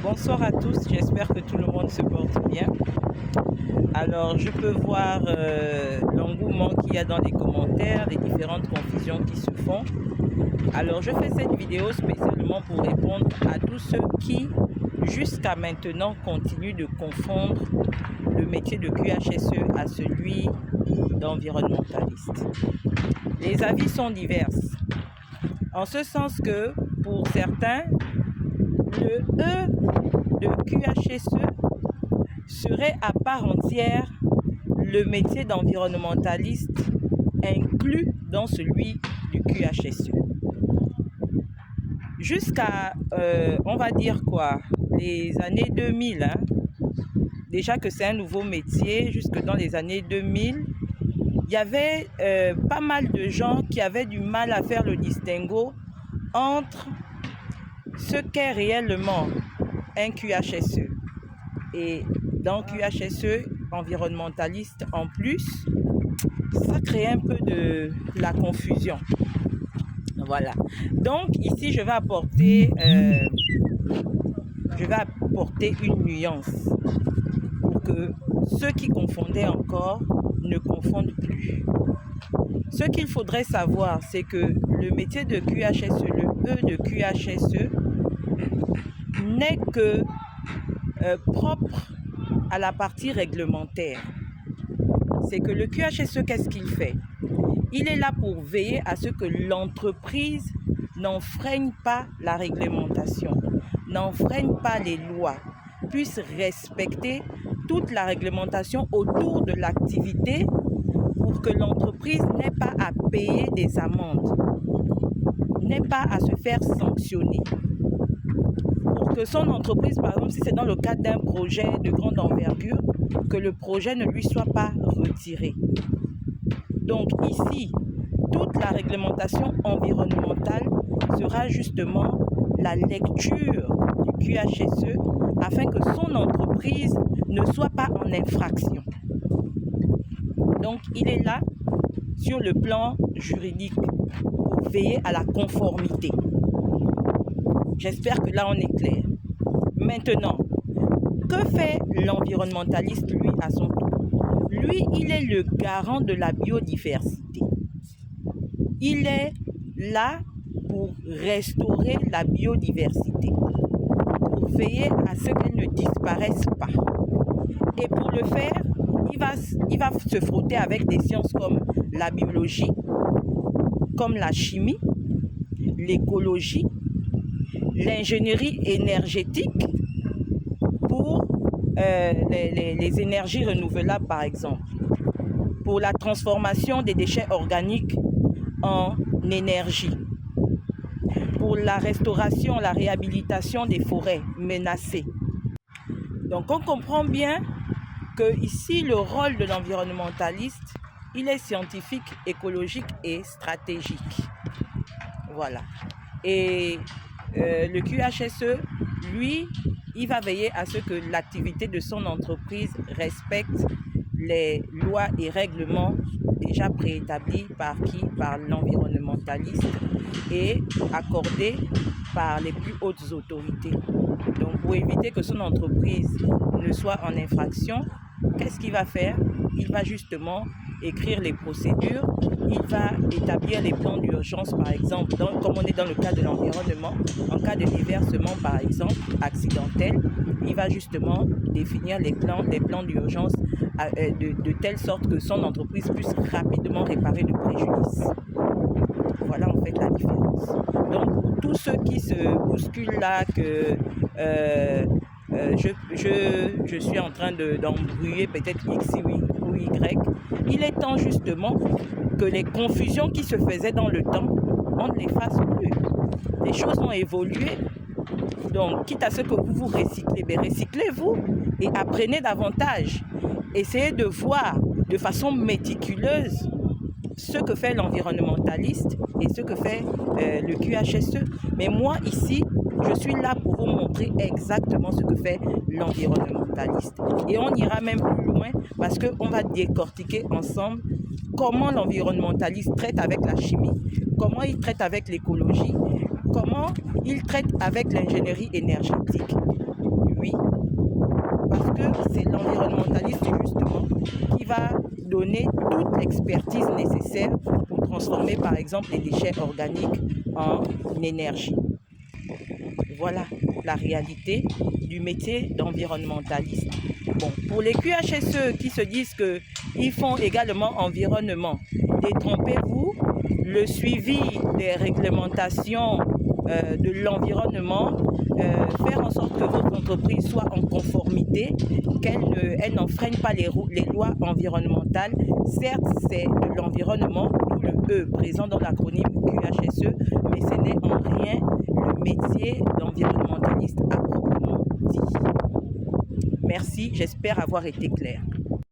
Bonsoir à tous, j'espère que tout le monde se porte bien. Alors, je peux voir l'engouement qu'il y a dans les commentaires, les différentes confusions qui se font. Alors, je fais cette vidéo spécialement pour répondre à tous ceux qui, jusqu'à maintenant, continuent de confondre le métier de QHSE à celui d'environnementaliste. Les avis sont divers, en ce sens que, pour certains, le E de QHSE serait à part entière le métier d'environnementaliste inclus dans celui du QHSE. Jusqu'à, on va dire quoi, les années 2000, déjà que c'est un nouveau métier, jusque dans les années 2000, il y avait pas mal de gens qui avaient du mal à faire le distinguo entre ce qu'est réellement un QHSE. Et dans QHSE, environnementaliste en plus, ça crée un peu de la confusion. Voilà. Donc ici, je vais apporter une nuance pour que ceux qui confondaient encore ne confondent plus. Ce qu'il faudrait savoir, c'est que le métier de QHSE, le E de QHSE, n'est que propre à la partie réglementaire. C'est que le QHSE, qu'est-ce qu'il fait? Il est là pour veiller à ce que l'entreprise n'enfreigne pas la réglementation, n'enfreigne pas les lois, puisse respecter toute la réglementation autour de l'activité pour que l'entreprise n'ait pas à payer des amendes, n'ait pas à se faire sanctionner. Pour que son entreprise, par exemple, si c'est dans le cadre d'un projet de grande envergure, que le projet ne lui soit pas retiré. Donc ici, toute la réglementation environnementale sera justement la lecture du QHSE afin que son entreprise ne soit pas en infraction. Donc il est là sur le plan juridique pour veiller à la conformité. J'espère que là on est clair. Maintenant, que fait l'environnementaliste lui à son tour? Lui, il est le garant de la biodiversité. Il est là pour restaurer la biodiversité, pour veiller à ce qu'elle ne disparaisse pas. Et pour le faire, il va se frotter avec des sciences comme la biologie, comme la chimie, l'écologie, l'ingénierie énergétique pour les énergies renouvelables, par exemple, pour la transformation des déchets organiques en énergie, pour la restauration, la réhabilitation des forêts menacées. Donc on comprend bien que ici le rôle de l'environnementaliste, il est scientifique, écologique et stratégique. Voilà. Et le QHSE, lui, il va veiller à ce que l'activité de son entreprise respecte les lois et règlements déjà préétablis par qui? Par l'environnementaliste et accordés par les plus hautes autorités. Donc pour éviter que son entreprise ne soit en infraction, qu'est-ce qu'il va faire? Il va justement écrire les procédures, il va établir les plans d'urgence, par exemple, comme on est dans le cas de l'environnement, en cas de déversement, par exemple, accidentel, il va justement définir les plans d'urgence de telle sorte que son entreprise puisse rapidement réparer le préjudice. Voilà en fait la différence. Donc, pour tous ceux qui se bousculent là, que je suis en train d'embrouiller peut-être X ou Y, il est temps justement que les confusions qui se faisaient dans le temps, on ne les fasse plus. Les choses ont évolué. Donc, quitte à ce que vous vous recyclez, recyclez-vous et apprenez davantage. Essayez de voir de façon méticuleuse ce que fait l'environnementaliste et ce que fait le QHSE. Mais moi, ici, je suis là pour vous montrer exactement ce que fait l'environnementaliste. Et on ira même plus loin parce qu'on va décortiquer ensemble comment l'environnementaliste traite avec la chimie, comment il traite avec l'écologie, comment il traite avec l'ingénierie énergétique. environnementaliste, justement, qui va donner toute l'expertise nécessaire pour transformer, par exemple, les déchets organiques en énergie. Voilà la réalité du métier d'environnementaliste. Bon, pour les QHSE qui se disent qu'ils font également environnement, détrompez-vous, le suivi des réglementations de l'environnement, faire en sorte que votre entreprise soit en conformité, qu'elle n'enfreigne pas les lois environnementales. Certes, c'est de l'environnement, d'où le E présent dans l'acronyme QHSE, mais ce n'est en rien le métier d'environnementaliste à proprement dit. Merci, j'espère avoir été clair.